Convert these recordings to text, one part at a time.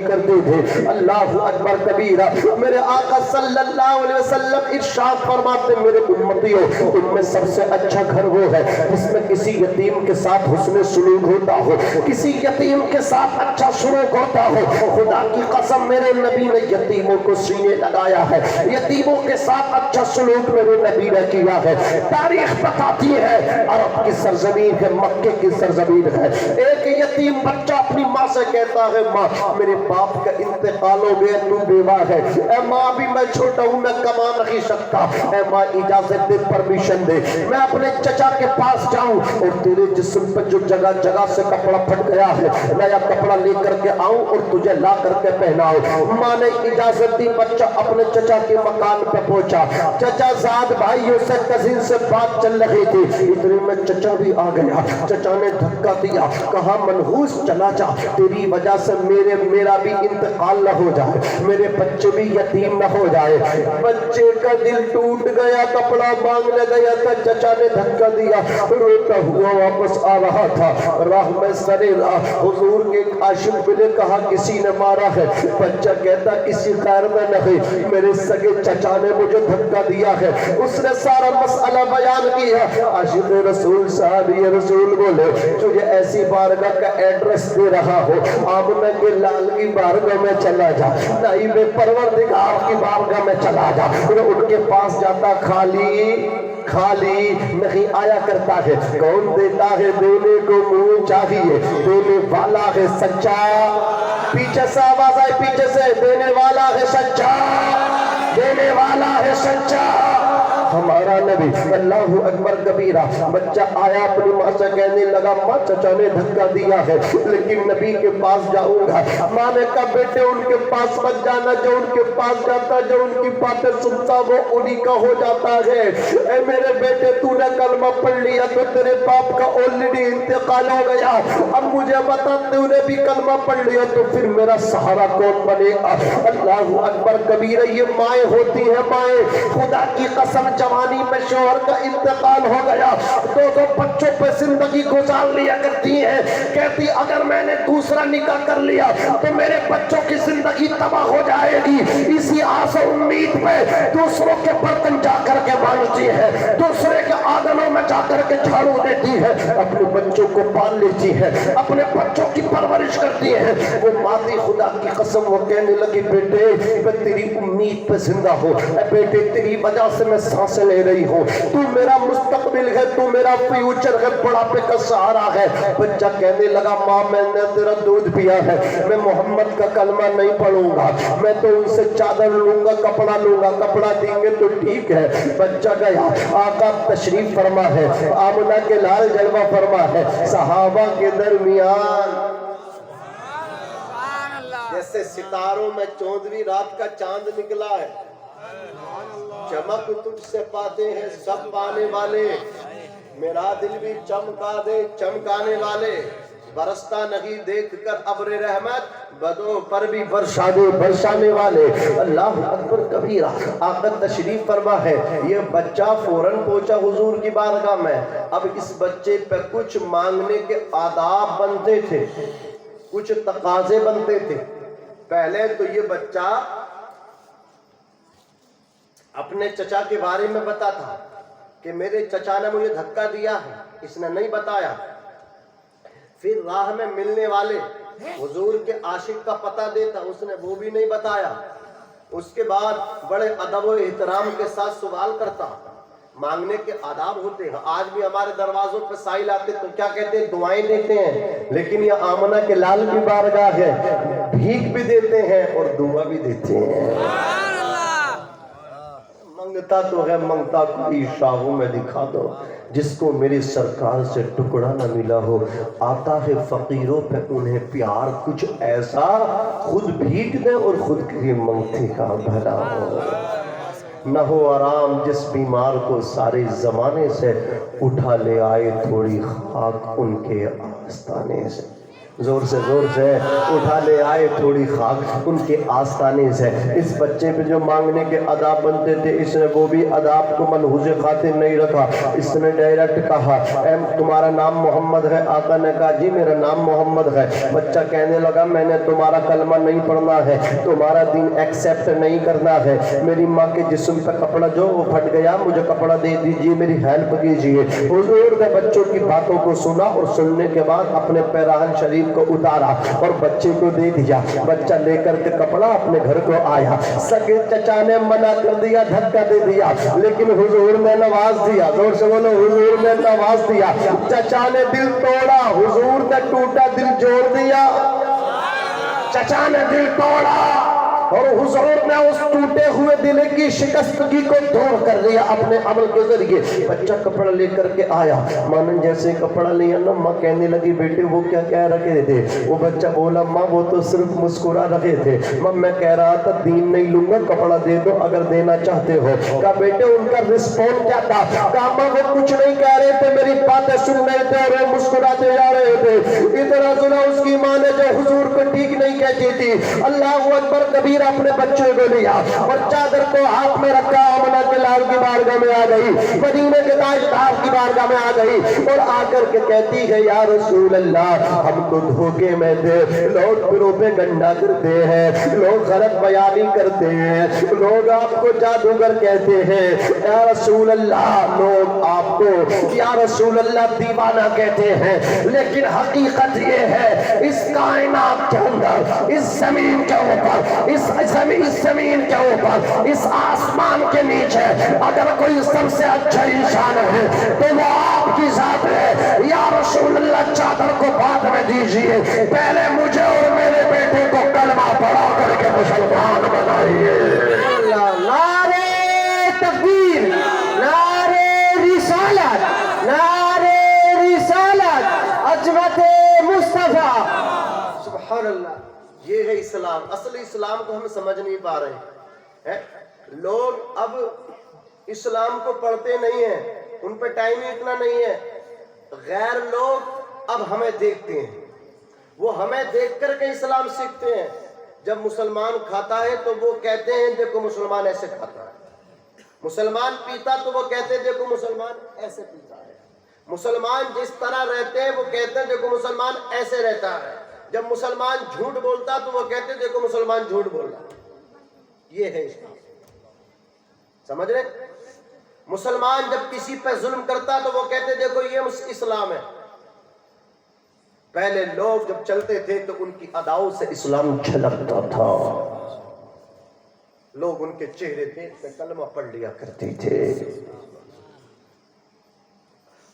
کرتے تھے۔ اللہ اکبر کبیرہ۔ میرے آقا صلی اللہ علیہ وسلم ارشاد فرماتے میرے امتیوں تم میں سب سے اچھا گھر وہ ہے جس میں کسی یتیم کے ساتھ حسن سلوک ہوتا ہو، کسی یتیم کے ساتھ اچھا سلوک ہوتا ہو۔ خدا کی قسم میرے نبی نے یتیموں کو سینے لگایا ہے، یتیموں کے ساتھ اچھا سلوک میرے نبی نے کیا ہے۔ تاریخ بتاتی ہے عرب کی سرزمین ہے، مکے کی سرزمین ہے، ایک یتیم بچہ اپنی ماں سے کہتا ہے ماں میرے باپ کا انتقال ہو گیا، تو بیوہ ہے، اے ماں بھی میں چھوٹا ہوں، میں کما نہیں سکتا، اے ماں اجازت دے، پرمیشن دے، میں اپنے چچا کے پاس جاؤں اور تیرے جسم پر جو جگہ جگہ سے کپڑا پھٹ گیا ہے نیا کپڑا لے کر کے آؤں اور تجھے لا کر کے پہناؤں۔ ماں نے اجازت دی، بچہ اپنے چچا کے مکان پہ پہنچا، چچا زاد بھائیوں سے کزن سے بات چل رہی تھی، اتنے میں چچا بھی آ گیا۔ چچا نے دھکا دیا، کہا منحوس چلا جا، تیری وجہ سے میرا بھی انتقال نہ ہو جائے، میرے بچے بھی یتیم نہ ہو جائے۔ بچے کا دل ٹوٹ گیا، کپڑا مانگنے گیا تھا، چچا نے دھکا دیا، روتا ہوا واپس آ رہا تھا، راہ میں سرے راہ حضور کے عاشق نے کہا کسی نے مارا ہے، بچہ کہتا کسی خیر میں نہیں، میرے سگے چچا نے مجھے دھکا دیا ہے۔ اس نے سارا مسئلہ بیان کیا۔ عاشق رسول صاحب یہ رسول بولے تجھے ایسی بارگاہ کا ایڈریس دے رہا ہو، آمنہ کے لال کی بارگاہ میں چلا جا، نائب پروردگار کی بارگاہ میں چلا جا۔ ان کے پاس جاتا خالی نہیں آیا کرتا ہے، کون دیتا ہے دینے کو منہ چاہیے، دینے والا ہے سچا، پیچھے سے آواز آئے پیچھے سے، دینے والا ہے سچا، دینے والا ہے سچا ہمارا نبی۔ اللہ اکبر کبیرہ۔ بچہ آیا اپنی ماں سے کہنے لگا ماں چچا نے دھکا دیا ہے لیکن نبی کے پاس جاؤں گا۔ ماں نے کہا بیٹے ان کے پاس مت جانا، جو ان کے پاس جاتا جو ان کی باتیں سنتا وہ انہی کا ہو جاتا ہے۔ اے میرے بیٹے تو نے کلمہ پڑھ لیا تو تیرے باپ کا آلریڈی انتقال ہو گیا، اب مجھے بتا تو نے بھی کلمہ پڑھ لیا تو پھر میرا سہارا کون بنے گا؟ اللہ اکبر کبیرہ۔ یہ مائیں ہوتی ہیں مائیں، خدا کی قسم جوانی میں شوہر کا انتقال ہو گیا، دو بچوں پہ زندگی گزار لیا کرتی ہیں، کہتی اگر میں نے دوسرا نکاح کر لیا تو میرے بچوں کی زندگی تباہ ہو جائے گی، اسی آس و امید پہ دوسروں کے برتن جا کر کے مانجتی ہے، دوسرے کے آنگنوں میں جا کر کے جھاڑو دیتی ہے، اپنے بچوں کو پال لیتی ہے، اپنے بچوں کی پرورش کرتی ہے۔ وہ ماتی خدا کی قسم وہ کہنے لگی بیٹے میں تیری امید پہ زندہ ہوں، اے بیٹے تیری وجہ سے میں سانسیں لے رہی ہوں، تو میرا مستقبل ہے، تو میرا فیوچر ہے، بڑھاپے کا سہارا ہے۔ بچہ کہنے لگا ماں میں نے تیرا دودھ پیا ہے، میں محمد کا کلمہ نہیں پڑھوں گا، میں تو ان سے چادر لوں گا، کپڑا لوں گا، کپڑا دیں گے تو ٹھیک ہے۔ بچہ گیا، آقا تشریف فرما ہے، آمنہ کے لال جلوہ فرما ہے، صحابہ کے درمیان جیسے ستاروں میں 14ویں رات کا چاند نکلا ہے، چمک تجھ سے پاتے ہیں سب پانے والے، میرا دل بھی چمکا دے چمکانے والے، برستا نہیں دیکھ کر ابر رحمت، بدوں پر بھی برسا دے برسانے والے۔ اللہ اکبر کبیرہ۔ آقا تشریف فرما ہے، یہ بچہ فوراً پہنچا حضور کی بارگاہ میں۔ اب اس بچے پہ کچھ مانگنے کے آداب بنتے تھے، کچھ تقاضے بنتے تھے۔ پہلے تو یہ بچہ اپنے چچا کے بارے میں بتا تھا کہ میرے چچا نے مجھے دھکا دیا ہے، اس نے نہیں بتایا۔ پھر راہ میں ملنے والے حضور کے عاشق کا پتہ دیتا، اس نے وہ بھی نہیں بتایا۔ اس کے بعد بڑے ادب و احترام کے ساتھ سوال کرتا، مانگنے کے آداب ہوتے ہیں۔ آج بھی ہمارے دروازوں پہ سائل آتے تو کیا کہتے ہیں؟ دعائیں دیتے ہیں، لیکن یہ آمنہ کے لال کی بارگاہ ہے، بھیک بھی دیتے ہیں اور دعا بھی دیتے ہیں۔ منگتا تو ہے منگتا کوئی شاہوں میں دکھا دو، جس کو میری سرکار سے ٹکڑا نہ ملا ہو، آتا ہے فقیروں پہ انہیں پیار کچھ ایسا، خود بھیک دے اور خود کے منگتے کا بھلا ہو۔ نہ ہو آرام جس بیمار کو سارے زمانے سے، اٹھا لے آئے تھوڑی خاک ان کے آستانے سے۔ زور سے اٹھا لے آئے تھوڑی خاک ان کے آستانے سے. اس بچے پہ جو مانگنے کے آداب بنتے تھے اس نے وہ بھی آداب کو ملحوظ خاطر نہیں رکھا. اس نے ڈائریکٹ کہا اے تمہارا نام محمد ہے؟ آقا نے کہا جی میرا نام محمد ہے. بچہ کہنے لگا میں نے تمہارا کلمہ نہیں پڑھنا ہے, تمہارا دین ایکسیپٹ نہیں کرنا ہے. میری ماں کے جسم پہ کپڑا جو وہ پھٹ گیا, مجھے کپڑا دے دیجیے, میری ہیلپ کیجیے. حضور نے بچوں کی باتوں کو سنا اور سننے کے بعد اپنے پیراہن شریف کو اتارا اور بچے کو دے دیا. بچہ لے کر کے کپڑا اپنے گھر کو آیا. سگے چچا نے منع کر دیا, دھکا دے دیا, لیکن حضور نے نواز دیا. زور سے بولو, حضور نے نواز دیا. چچا نے دل توڑا, حضور نے ٹوٹا دل جوڑ دیا. چچا نے دل توڑا اور حضور نے اس ٹوٹے ہوئے دل کی شکستگی کو دور کر دیا اپنے عمل کے ذریعے. بچہ کپڑا لے کر کے آیا, ماں نے جیسے کپڑا لیا نا, ماں کہنے لگی بیٹے وہ کیا کہہ رکھے تھے؟ وہ بچہ بولا ماں وہ تو صرف مسکرا رکھے تھے. ماں میں کہہ رہا تھا دین نہیں لوں گا, کپڑا دے دو اگر دینا چاہتے ہو. کہا بیٹے ان کا رسپونس کیا تھا؟ کہا ماں وہ کچھ نہیں کہہ رہے تھے, میری باتیں سن رہے تھے اور وہ مسکراتے جا رہے تھے. ادھر سنا اس کی ماں نے جو حضور کو ٹھیک نہیں کہتی تھی. اللہ اکبر کبیر اپنے بچے کو لیا اور چادر کو ہاتھ میں رکھا, آمنہ کے لال کی بارگاہ میں آ گئی, مدینے کے تاجدار کی بارگاہ میں آ گئی اور آ کر کے کہتی ہے یا رسول اللہ ہم تو دھوکے میں تھے, لوگ پھروں پہ گنڈا کرتے ہیں, لوگ غلط بیانی کرتے ہیں, لوگ آپ کو جادوگر کہتے ہیں, یا رسول اللہ لوگ آپ کو یا رسول اللہ دیوانہ کہتے ہیں, لیکن حقیقت یہ ہے اس کائنات کے اندر, اس زمین کے اوپر, اس زمین کے اوپر, اس آسمان کے نیچے اگر کوئی سب سے اچھا انسان ہے تو وہ آپ کی ذات ہے. یا رسول اللہ چادر کو بعد میں دیجئے, پہلے مجھے اور میرے بیٹے کو کلمہ پڑھا کر کے مسلمان بنائیے. نعرے تکبیر, نعرے رسالت, نعرے رسالت, عظمت مصطفیٰ. سبحان اللہ. یہ ہے اسلام. اصل اسلام کو ہم سمجھ نہیں پا رہے ہیں. لوگ اب اسلام کو پڑھتے نہیں ہیں, ان پہ ٹائم ہی اتنا نہیں ہے. غیر لوگ اب ہمیں دیکھتے ہیں, وہ ہمیں دیکھ کر کے اسلام سیکھتے ہیں. جب مسلمان کھاتا ہے تو وہ کہتے ہیں دیکھو مسلمان ایسے کھاتا ہے. مسلمان پیتا تو وہ کہتے ہیں دیکھو مسلمان ایسے پیتا ہے. مسلمان جس طرح رہتے ہیں وہ کہتے ہیں دیکھو مسلمان ایسے رہتا ہے. جب مسلمان جھوٹ بولتا تو وہ کہتے ہیں دیکھو مسلمان جھوٹ بول رہا. یہ ہے اسلام. سمجھ رہے؟ مسلمان جب کسی پہ ظلم کرتا تو وہ کہتے ہیں دیکھو یہ اسلام ہے. پہلے لوگ جب چلتے تھے تو ان کی اداؤں سے اسلام جھلکتا تھا. لوگ ان کے چہرے پہ کلمہ پڑھ لیا کرتے تھے.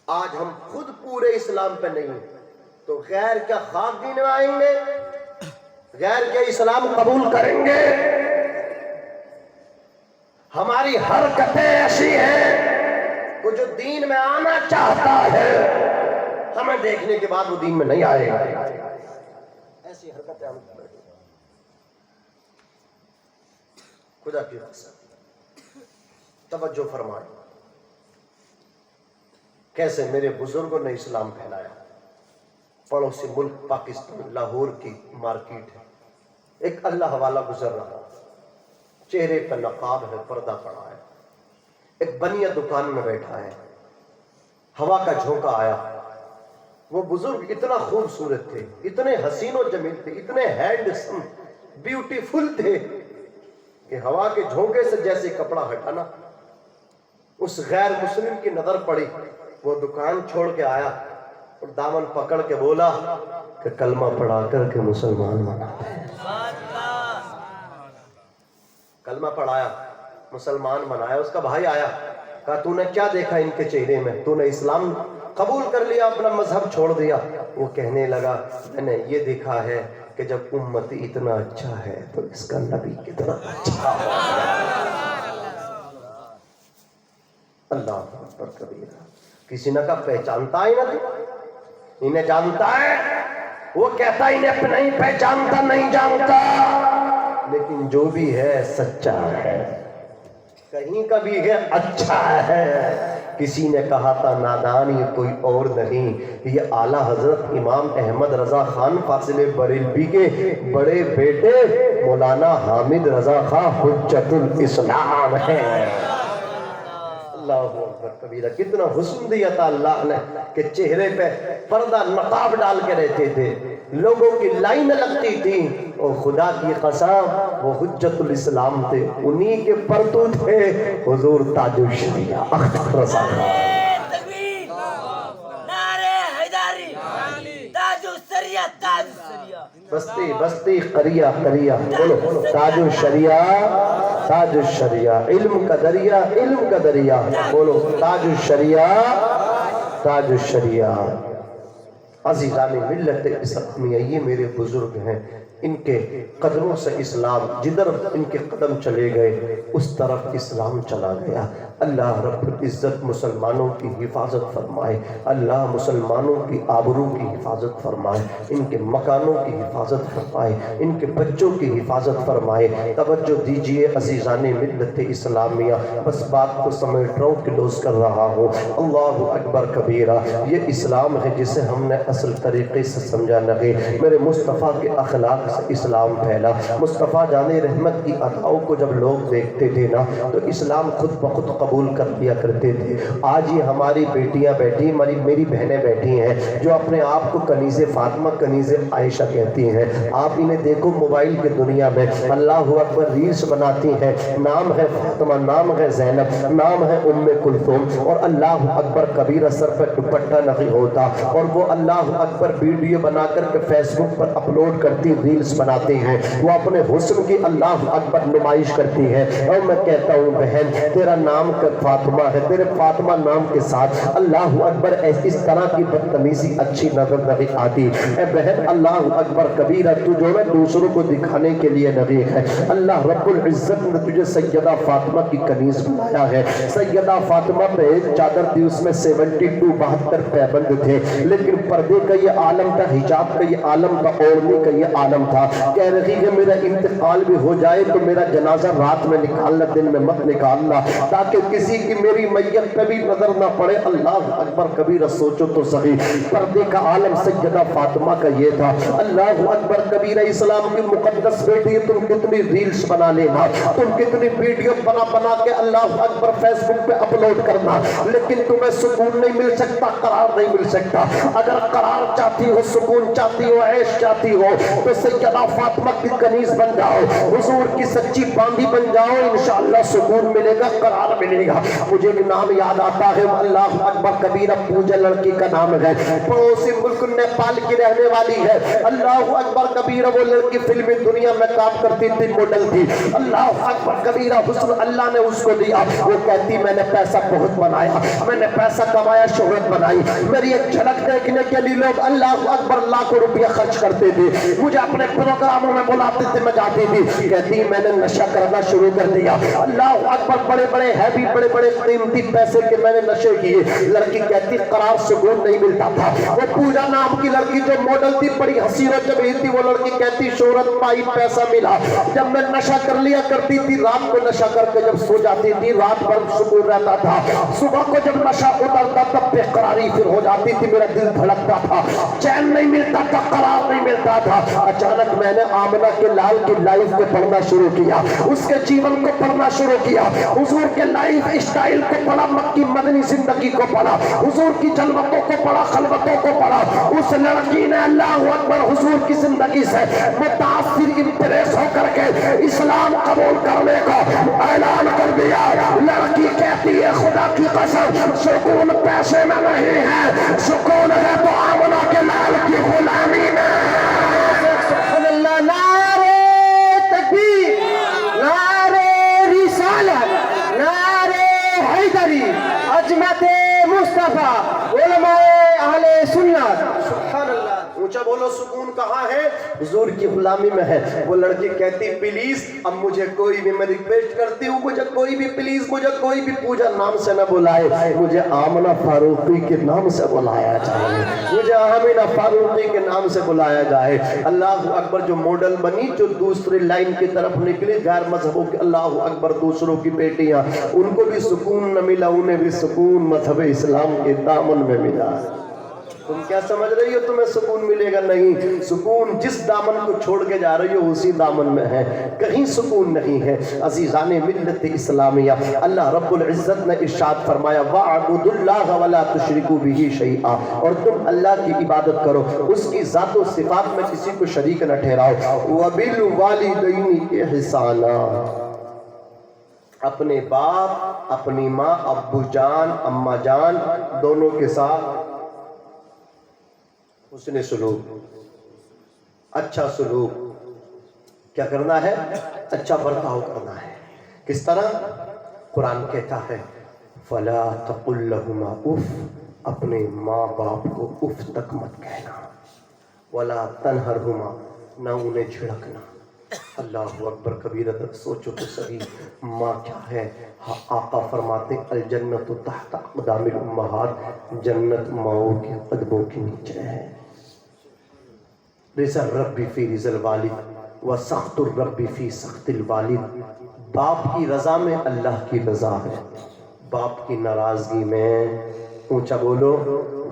آج ہم خود پورے اسلام پہ نہیں ہیں تو غیر کیا خاک دین میں آئیں گے؟ غیر کیا اسلام قبول کریں گے؟ ہماری حرکتیں ایسی ہیں وہ جو دین میں آنا چاہتا ہے ہمیں دیکھنے کے بعد وہ دین میں نہیں آئے گا. ایسی حرکتیں ہم کر رہے ہیں. خدا کی قسم توجہ فرمائیں. کیسے میرے بزرگوں نے اسلام پھیلایا. پڑوسی ملک پاکستان لاہور کی مارکیٹ ہے, ایک اللہ والا گزر رہا, چہرے پہ نقاب ہے, پردہ پڑا ہے, ایک بنیا دکان میں بیٹھا ہے, ہوا کا جھونکا آیا. وہ بزرگ اتنا خوبصورت تھے, اتنے حسین و جمیل تھے, اتنے ہینڈسم بیوٹیفل تھے کہ ہوا کے جھونکے سے جیسے کپڑا ہٹانا اس غیر مسلم کی نظر پڑی. وہ دکان چھوڑ کے آیا اور دامن پکڑ کے بولا کہ کلمہ پڑھا کر کے مسلمان بنا. کلمہ پڑھایا, مسلمان بنایا. اس کا بھائی آیا, کہا تو نے کیا دیکھا ان کے چہرے میں, تو نے اسلام قبول کر لیا, اپنا مذہب چھوڑ دیا. وہ کہنے لگا میں نے یہ دیکھا ہے کہ جب امتی اتنا اچھا ہے تو اس کا نبی کتنا اچھا ہوگا. اللہ اکبر کبیرہ. کسی نے کہا پہچانتا ہے نا تو انہیں جانتا ہے. وہ کہتا انہیں نہیں پہچانتا, نہیں جانتا, لیکن جو بھی ہے سچا ہے. کہیں کا بھی ہے اچھا ہے. کسی نے کہا تھا نادان یہ کوئی اور نہیں، یہ اعلیٰ حضرت امام احمد رضا خان فاضل بریلوی کے بڑے بیٹے مولانا حامد رضا خان حجت الاسلام ہیں. اللہ اکبر کبیرہ. کتنا حسن دیا تھا اللہ نے کہ چہرے پہ پردہ نقاب ڈال کے رہتے تھے، لوگوں کی لائن لگتی تھی، اور خدا کی قسم وہ حجت الاسلام تھے. انہی کے پرتو تھے حضور تاج الشریعہ اختر رضا خان. بستی بستی قریہ قریہ بولو تاج الشریعہ تاج الشریعہ. علم کا دریا علم کا دریا بولو تاج الشریعہ تاج الشریعہ. عزیزان ملت اسلامیہ یہ میرے بزرگ ہیں، ان کے قدموں سے اسلام جدھر ان کے قدم چلے گئے اس طرف اسلام چلا گیا. اللہ رب العزت مسلمانوں کی حفاظت فرمائے، اللہ مسلمانوں کی آبرو کی حفاظت فرمائے، ان کے مکانوں کی حفاظت فرمائے، ان کے بچوں کی حفاظت فرمائے. توجہ دیجئے عزیزان ملت اسلامیہ، بس بات کو سمیٹ رہا ہوں، کلوز کر رہا ہوں. اللہ اکبر کبیرہ. یہ اسلام ہے جسے ہم نے اصل طریقے سے سمجھا نہیں. میرے مصطفیٰ کے اخلاق سے اسلام پھیلا. مصطفیٰ جان رحمت کی اداؤں کو جب لوگ دیکھتے تھے نا تو اسلام خود بخود قبول کر لیا کرتے تھے. آج یہ ہماری بیٹیاں بیٹھی، میری بہنیں بیٹھی ہیں جو اپنے آپ کو کنیز فاطمہ کنیز عائشہ کہتی ہیں. آپ انہیں دیکھو موبائل کی دنیا میں اللہ اکبر ریلز بناتی ہیں، نام ہے فاطمہ، نام ہے زینب، نام ہے ام کلثوم، اور اللہ اکبر کبیرہ سر پہ دوپٹہ نہیں ہوتا، اور وہ اللہ اکبر ویڈیو بنا کر کے فیس بک پر اپلوڈ کرتی، ریلز بناتے ہیں، وہ اپنے حسن کی اللہ اکبر نمائش کرتی ہے. اور میں کہتا ہوں بہن تیرا نام فاطمہ ہے، تیرے فاطمہ نام کے ساتھ اللہ اکبر اس طرح کی بدتمیزی اچھی نظر نہیں آتی. اے بہن اللہ اکبر کبیرہ تو جو ہے دوسروں کو دکھانے کے لیے نہیں ہے. اللہ رب العزت نے تجھے سیدہ فاطمہ کی کنیز بنایا ہے. سیدہ فاطمہ پہ ایک چادر تھی، اس میں 72 پیبند تھے، لیکن پردے کا یہ عالم تھا، حجاب کا یہ عالم تھا، اوڑھنے کا یہ عالم تھا. کہہ رہی ہے میرا انتقال بھی ہو جائے تو میرا جنازہ رات میں نکالنا، دن میں مت نکالنا، تاکہ کسی کی میری میت پہ بھی نظر نہ پڑے. اللہ اکبر کبیرہ. سوچو تو صحیح، پردے کا عالم سیدہ فاطمہ کا یہ تھا. اللہ اکبر کبیرہ. اسلام کی مقدس بیٹی تم کتنی ریلز بنا لینا، تم کتنی ویڈیو بنا کے اللہ اکبر فیس بک پہ اپلوڈ کرنا، لیکن تمہیں سکون نہیں مل سکتا، قرار نہیں مل سکتا. اگر قرار چاہتی ہو، سکون چاہتی ہو، عیش چاہتی ہو تو سیدہ فاطمہ کی کنیز بن جاؤ، حضور کی سچی باندھی بن جاؤ، انشاءاللہ سکون ملے گا، قرار ملے گا. مجھے ایک نام یاد آتا ہے، اللہ اکبر کبیرہ. پوجا لڑکی کا نام ہے، پڑوسی ملک نیپال کی رہنے والی ہے. اللہ اکبر کبیرہ. وہ لڑکی فلمی دنیا میں کام کرتی تھی، ماڈل تھی. اللہ اکبر کبیرہ. حسن اللہ نے اس کو دیا. وہ کہتی میں نے پیسہ بہت بنایا، میں نے پیسہ کمایا، شہرت بنائی، میری ایک جھلک دیکھنے کے لیے لوگ اللہ اکبر لاکھوں روپیہ خرچ کرتے تھے، مجھے اپنے پروگراموں میں بلاتے تھے، میں جاتی تھی. کہتی میں نے نشہ کرنا شروع کر دیا. اللہ اکبر. بڑے بڑے ہیوی، بڑے بڑے قیمتی پیسے کے میں نے نشے کیے. لڑکی کہتی قرار سکون نہیں ملتا تھا. وہ پوجا نام کی لڑکی جو ماڈل تھی، بڑی حسین و جمیل تھی، وہ لڑکی کہتی شہرت پائی، پیسہ ملا، جب میں نشہ کر لیا کرتی تھی، رات کو نشہ کر کے جب سو جاتی تھی رات بھر سکون رہتا تھا. صبح کو جب نشہ اترتا تب بے قراری پھر ہو جاتی تھی، میرا دل دھڑکتا تھا، چین نہیں ملتا تھا، قرار نہیں ملتا تھا. اچانک میں نے آمنہ کے لال کی لائف کو پڑھنا شروع کیا، اس کے جیون کو پڑھنا شروع کیا، حضور کے لائف اسٹائل کو پڑھا، مکی مدنی زندگی کو پڑھا، حضور کی جلوتوں کو پڑھا، خلوتوں کو پڑھا. اس لڑکی نے اللہ اکبر حضور کی زندگی سے متاثر امپریس ہو کر کے اسلام قبول کرنے کا اعلان کر دیا. لڑکی کہتی ہے خدا کی قسم سکون پیسے میں نہیں ہے، سکون ہے تو آمنہ کے لال کی غلامی میں. سبحان اللہ. نعرہ تکبیر، نعرہ رسالت، نعرہ حیدری، عظمت مصطفیٰ، علماء اہل سنت. سبحان اللہ. اونچا بولو سکون کہاں ہے؟ حضور کی غلامی میں ہے۔ وہ لڑکی کہتی پلیز اب مجھے کوئی بھی، میں ریکویسٹ کرتی ہوں مجھے کوئی بھی پلیز، مجھے کوئی بھی پوجا نام سے نہ بلائے، مجھے آمنہ فاروقی کے نام سے بلایا جائے، مجھے آمنہ فاروقی کے نام سے بلایا جائے۔ اللہ اکبر، جو ماڈل بنی، جو دوسری لائن کی طرف نکلی، غیر مذہبوں کے اللہ اکبر دوسروں کی بیٹیاں، ان کو بھی سکون نہ ملا، انہیں بھی سکون مذہب اسلام کے دامن میں ملا۔ تم کیا سمجھ رہی ہو تمہیں سکون ملے گا؟ نہیں، سکون جس دامن کو چھوڑ کے جا رہی ہو اسی دامن میں ہے، کہیں سکون نہیں ہے۔ عزیزان ملت اسلامیہ، اللہ رب العزت نے ارشاد فرمایا وَاعْبُدُوا اللَّهَ وَلَا تُشْرِكُوا بِهِ شَيْئًا، اور تم اللہ کی عبادت کرو، اس کی ذات و صفات میں کسی کو شریک نہ ٹھہراؤ۔ وَبِالْوَالِدَيْنِ إِحْسَانًا، اپنے باپ، اپنی ماں، ابو جان، اماں جان، دونوں کے ساتھ حسن سلوک، اچھا سلوک کیا کرنا ہے؟ اچھا برتاؤ کرنا ہے۔ کس طرح؟ قرآن کہتا ہے فَلَا تَقُلْ لَهُمَا اُف، اپنے ماں باپ کو اف تک مت کہنا، وَلَا تَنْهَرْهُمَا، نہ انہیں جھڑکنا۔ اللہ اکبر کبیرہ، سوچو تو صحیح، ماں کیا ہے؟ آقا فرماتے الجنت تحت اقدام الامہات، جنت ماؤں کے قدموں کے نیچے ہے۔ رضا الرب فی رضا الوالد و سخط الرب فی سخط الوالد، باپ کی رضا میں اللہ کی رضا ہے، باپ کی ناراضگی میں، اونچا بولو،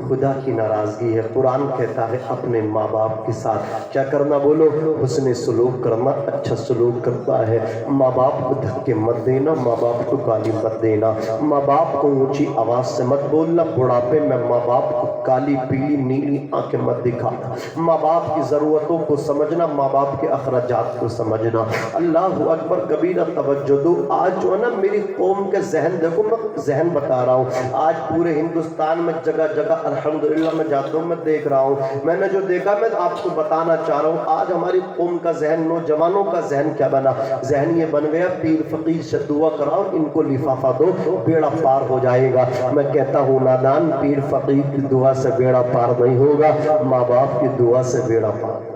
خدا کی ناراضگی ہے۔ قرآن کہتا ہے اپنے ماں باپ کے ساتھ کیا کرنا؟ بولو، حسن سلوک کرنا، اچھا سلوک کرتا ہے۔ ماں باپ کو دھکے مت دینا، ماں باپ کو گالی مت دینا، ماں باپ کو اونچی آواز سے مت بولنا، بڑھاپے میں ماں باپ کو کالی پیلی نیلی آنکھیں مت دکھانا، ماں باپ کی ضرورتوں کو سمجھنا، ماں باپ کے اخراجات کو سمجھنا۔ اللہ اکبر کبیرہ، توجہ دو۔ آج جو ہے نا میری قوم کے ذہن، دیکھو میں ذہن بتا رہا ہوں، آج پورے ہندوستان میں جگہ جگہ الحمدللہ میں جاتا ہوں، میں دیکھ رہا ہوں، میں نے جو دیکھا میں آپ کو بتانا چاہ رہا ہوں۔ آج ہماری قوم کا ذہن، نوجوانوں کا ذہن کیا بنا؟ ذہن یہ بن گیا پیر فقیر سے دعا کراؤ، ان کو لفافہ دو، بیڑا پار ہو جائے گا۔ میں کہتا ہوں نادان، پیر فقیر کی دعا سے بیڑا پار نہیں ہوگا، ماں باپ کی دعا سے بیڑا پار ہوگا۔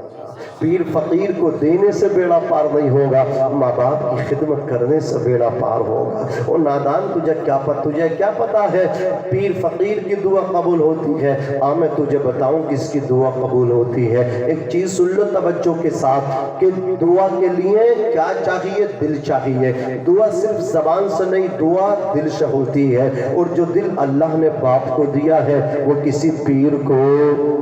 پیر فقیر کو دینے سے بیڑا پار نہیں ہوگا، ماں باپ کی خدمت کرنے سے بیڑا پار ہوگا۔ اور نادان، تجھے کیا پتا ہے پیر فقیر کی دعا قبول ہوتی ہے؟ میں تجھے بتاؤں کس کی دعا قبول ہوتی ہے۔ ایک چیز سن لو توجہ کے ساتھ کہ دعا کے لیے کیا چاہیے؟ دل چاہیے۔ دعا صرف زبان سے نہیں، دعا دل سے ہوتی ہے، اور جو دل اللہ نے باپ کو دیا ہے وہ کسی پیر کو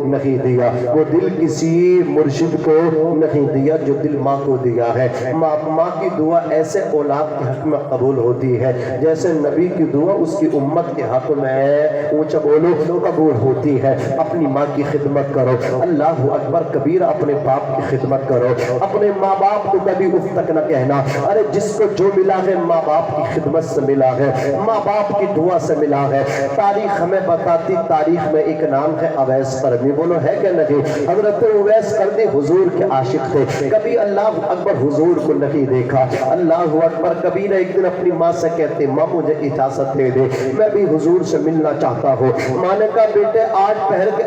نہیں دیا، وہ دل کسی مرشد کو نہیں دیا، جو دل ماں کو دیا ہے۔ ماں کی دعا ایسے اولاد کے حق میں قبول ہوتی ہے جیسے نبی کی دعا اس کی امت کے حق میں، اونچا بولو، قبول ہوتی ہے۔ اپنی ماں کی خدمت کرو، اللہ اکبر کبیرہ، اپنے باپ کی خدمت کرو، اپنے ماں باپ کو کبھی اف تک نہ کہنا۔ ارے جس کو جو ملا ہے ماں باپ کی خدمت سے ملا ہے، ماں باپ کی دعا سے ملا ہے۔ تاریخ ہمیں بتاتی، تاریخ میں ایک نام ہے اویس قرنی، بولو ہے کہ نہیں؟ حضرت اویس قرنی حضور کے عاشق تھے، کبھی اللہ اکبر حضور کو نہیں دیکھا۔ اللہ اکبر کبیرہ ایک دن اپنی ماں سے کہتے ماں مجھے اجازت دے دے، میں بھی حضور سے ملنا چاہتا ہوں۔ ماں نے کہا بیٹے آج پہر کے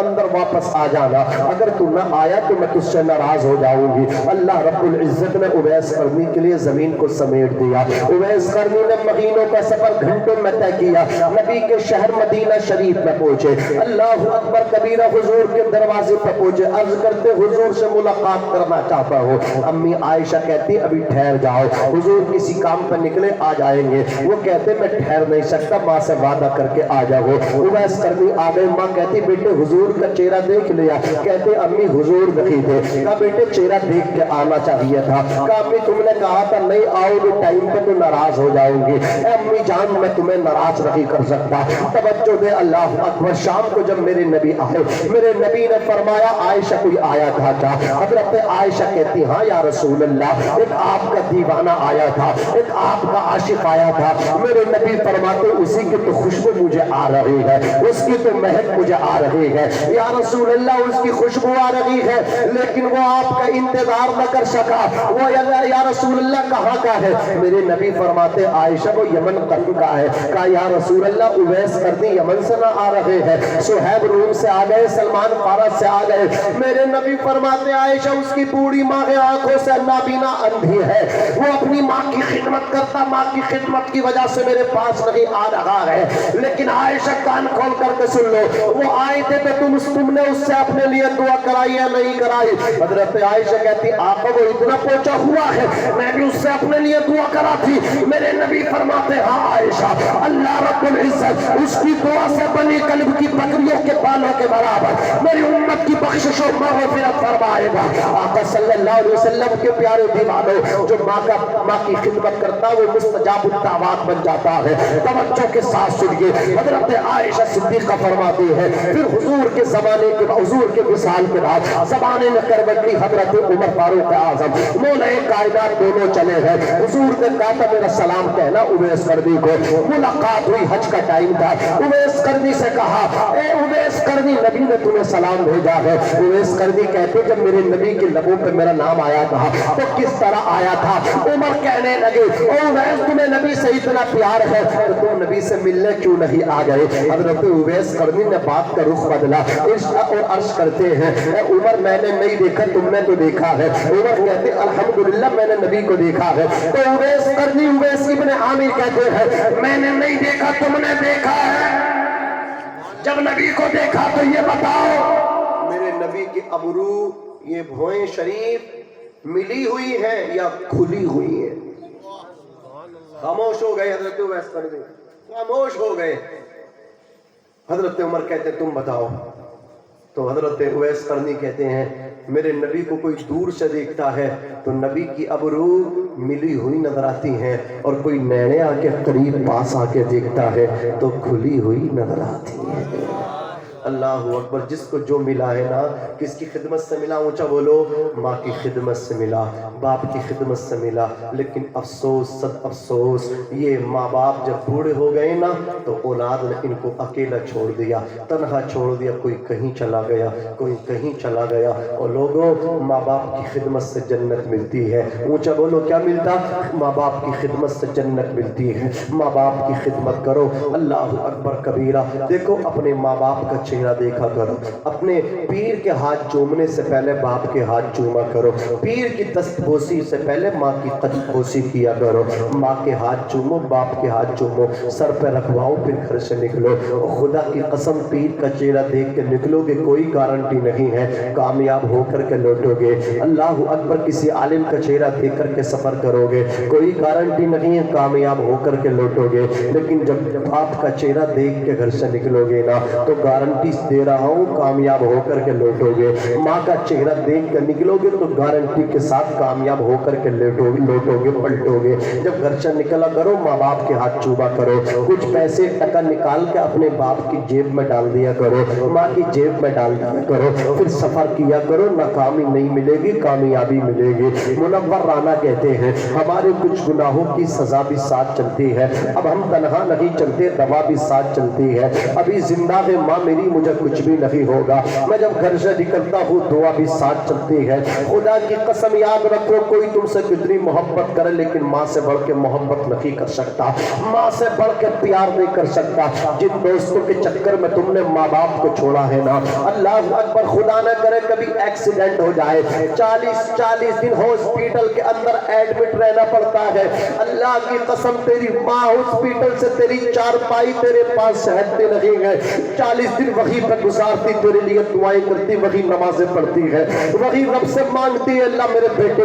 اندر واپس آ جانا، اگر تو نہ آیا تو میں تجھ سے ناراض ہو جاؤں گی۔ اللہ رب العزت نے اویس قرنی کے لیے زمین کو سمیٹ دیا۔ اویس قرنی نے مہینوں کا سفر گھنٹوں میں طے کیا، نبی کے شہر مدینہ شریف میں پہنچے۔ اللہ اکبر کبیرہ حضور کے دروازے پر پہنچے، عرض کرتے حضور سے ملاقات کرنا چاہتا ہوں۔ امی عائشہ کہتی ابھی ٹھہر جاؤ، حضور کسی کام پر نکلے آ جائیں گے۔ وہ کہتے میں ٹھہر نہیں سکتا، ماں سے وعدہ کر کے آ جاؤ۔ اویس قرنی آ گئے، ماں کہتی بیٹے حضور کا چہرہ دیکھ لیا؟ کہتے امی حضور نہیں تھے۔ کہا بیٹے چہرہ دیکھ کے آنا چاہیے تھا۔ کہا امی تم نے کہا تھا نہیں آؤ گے ٹائم پہ تو ناراض ہو جاؤں گی۔ اے امی جان میں تمہیں ناراض نہیں کر سکتا۔ توجہ دے، اللہ اکبر، شام کو جب میرے نبی آئے، میرے نبی نے فرمایا عائشہ کوئی آیا تھا کیا؟ حضرت عائشہ کہتی ہاں یا رسول اللہ ایک آپ کا دیوانہ آیا تھا, ایک آپ کا عاشق آیا تھا, میرے نبی فرماتے اسی کی تو خوشبو مجھے آ رہی ہے, اس کی تو مہک مجھے آ رہی ہے یا رسول اللہ, اس کی خوشبو آ رہی ہے لیکن وہ آپ کا انتظار نہ کر سکا, وہ یا رسول اللہ کہاں کا ہے؟ میرے نبی فرماتے عائشہ وہ یمن قرن کا ہے. کہا یا رسول اللہ اویس قرنی یمن سے نہ آ رہے ہیں, صہیب روم سے آ گئے, سلمان فارس سے آ گئے. میرے نبی فرماتے عائشہ اس کی بوڑھی ماں کے آنکھوں سے نابینا اندھی ہے, وہ اپنی ماں کی خدمت کرتا, ماں کی خدمت کی وجہ سے میرے پاس نہیں آ رہا ہے. لیکن عائشہ کان کھول کر کے سن لو, وہ آئے تھے تو تم نے اس سے اپنے لیے دعا کرائی یا نہیں کرائی؟ حضرت عائشہ کہتی آقا وہ اتنا پہنچا ہوا ہے, میں بھی اس سے اپنے لیے دعا کرا تھی. میرے نبی فرماتے ہاں عائشہ اللہ رب العزت اس کی دعا سے بنی قلب کی بکریوں کے بالوں کے برابر میری امت کی بخشش و مغفرت فرمائے گا. آقا صلی اللہ علیہ وسلم کے پیارے دیوانوں, جو ماں کی خدمت کرتا وہ مستجاب الدعوات بن جاتا ہے. توجہ کے ساتھ سنیے, حضرت عائشہ صدیقہ فرماتی ہے پھر حضور کے زمانے کے حضور کے وصال کے بعد زمانے میں کروٹ لی حضرت عمر فاروق اعظم مولا کائنات دونوں چلے ہیں. حضور نے کہا تھا میرا سلام کہنا اویس قرنی کو. ملاقات ہوئی, حج کا ٹائم تھا. اویس قرنی سے کہا اے اویس قرنی نبی نے تمہیں سلام بھیجا ہے. اویس قرنی کہتے جب میرے نبی کے لبوں پہ میرا نام آیا تھا تو کس طرح آیا تھا؟ عمر کہنے لگے اویس تمہیں نبی سے اتنا پیار ہے تو تم نبی سے ملنے کیوں نہیں آ گئے؟ حضرت اویس قرنی نے بات کا رخ بدلا اور عرض کرتے ہیں اے عمر میں نے نہیں دیکھا, تم نے تو دیکھا ہے. عمر کہتے الحمدللہ میں نے نبی کو دیکھا ہے. تو اویس قرنی اویس ابن عامر کہتے ہیں میں نے نہیں دیکھا, تم نے دیکھا ہے. جب نبی کو دیکھا تو یہ بتاؤ میرے نبی کی ابرو یہ بھوئیں شریف ملی ہوئی ہے یا کھلی ہوئی ہے؟ خاموش ہو گئے حضرت اویس قرنی, خاموش ہو گئے. حضرت عمر کہتے تم بتاؤ. تو حضرت اویس قرنی کہتے ہیں میرے نبی کو کوئی دور سے دیکھتا ہے تو نبی کی ابرو ملی ہوئی نظر آتی ہیں, اور کوئی نینے آ کے قریب پاس آ کے دیکھتا ہے تو کھلی ہوئی نظر آتی ہے. اللہ اکبر. جس کو جو ملا ہے نا, کس کی خدمت سے ملا؟ اونچا بولو. ماں کی خدمت سے ملا, باپ کی خدمت سے ملا. لیکن افسوس صد افسوس یہ ماں باپ جب بوڑھے ہو گئے نا تو اولاد نے ان کو اکیلا چھوڑ دیا, تنہا چھوڑ دیا. کوئی کہیں چلا گیا, کوئی کہیں چلا گیا. اور لوگوں ماں باپ کی خدمت سے جنت ملتی ہے. اونچا بولو کیا ملتا؟ ماں باپ کی خدمت سے جنت ملتی ہے. ماں باپ کی خدمت کرو. اللہ اکبر کبیرہ. دیکھو اپنے ماں باپ کا چہرہ دیکھا کرو. اپنے پیر کے ہاتھ چومنے سے پہلے باپ کے ہاتھ چوما کرو. پیر کی دست بوسی سے پہلے ماں کی قدم بوسی کیا کرو. ماں کے ہاتھ چومو, باپ کے ہاتھ چومو, سر پہ رکھواؤ, پھر گھر سے نکلو. خدا کی قسم پیر کا چہرہ دیکھ کے نکلو گے, کوئی گارنٹی نہیں ہے کامیاب ہو کر کے لوٹو گے. اللہ اکبر. کسی عالم کا چہرہ دیکھ کر کے سفر کرو گے, کوئی گارنٹی نہیں ہے کامیاب ہو کر کے لوٹو گے. لیکن جب باپ کا چہرہ دیکھ کے گھر سے نکلو گے نا تو گارنٹی دے رہا ہوں کامیاب ہو کر کے لوٹو گے. ماں کا چہرہ دیکھ کر نکلو گے تو گارنٹی کے ساتھ کامیاب ہو کر کے لوٹو گے, پلٹو گے. جب گھر سے نکلا کرو ماں باپ کے ہاتھ چوما کرو. کچھ پیسے ٹکا نکال کے اپنے باپ کی جیب میں ڈال دیا کرو, ماں کی جیب میں ڈال دیا کرو. پھر سفر کیا کرو, ناکامی نہیں ملے گی, کامیابی ملے گی. منور رانا کہتے ہیں ہمارے کچھ گناہوں کی سزا بھی ساتھ چلتی ہے. اب ہم تنہا نہیں چلتے, دوا بھی ساتھ چلتی ہے. ابھی زندہ ہے ماں میری, مجھے کچھ بھی نہیں ہوگا. میں جب گھر سے نکلتا ہوں دعا بھی ساتھ چلتی ہے. خدا کی قسم یاد رکھو کوئی تم سے کتنی محبت کرے لیکن ماں سے بڑھ کے محبت نہیں کر سکتا, ماں سے بڑھ کے پیار نہیں کر سکتا. جن دوستوں کے چکر میں تم نے ماں باپ کو چھوڑا ہے نا, اللہ اکبر خدا نہ کرے کبھی ایکسیڈنٹ ہو جائے, 40 دن ہاسپٹل کے اندر ایڈمٹ رہنا پڑتا ہے. اللہ کی قسم تیری ماں ہاسپٹل سے تیری چارپائی تیرے پاس ہٹتے نہیں ہے, 40 دن وہی پہ گزارتی, تیرے لیے دعائیں کرتی, وہی نمازیں پڑھتی ہے, وہی رب سے مانگتی ہے اللہ میرے بیٹے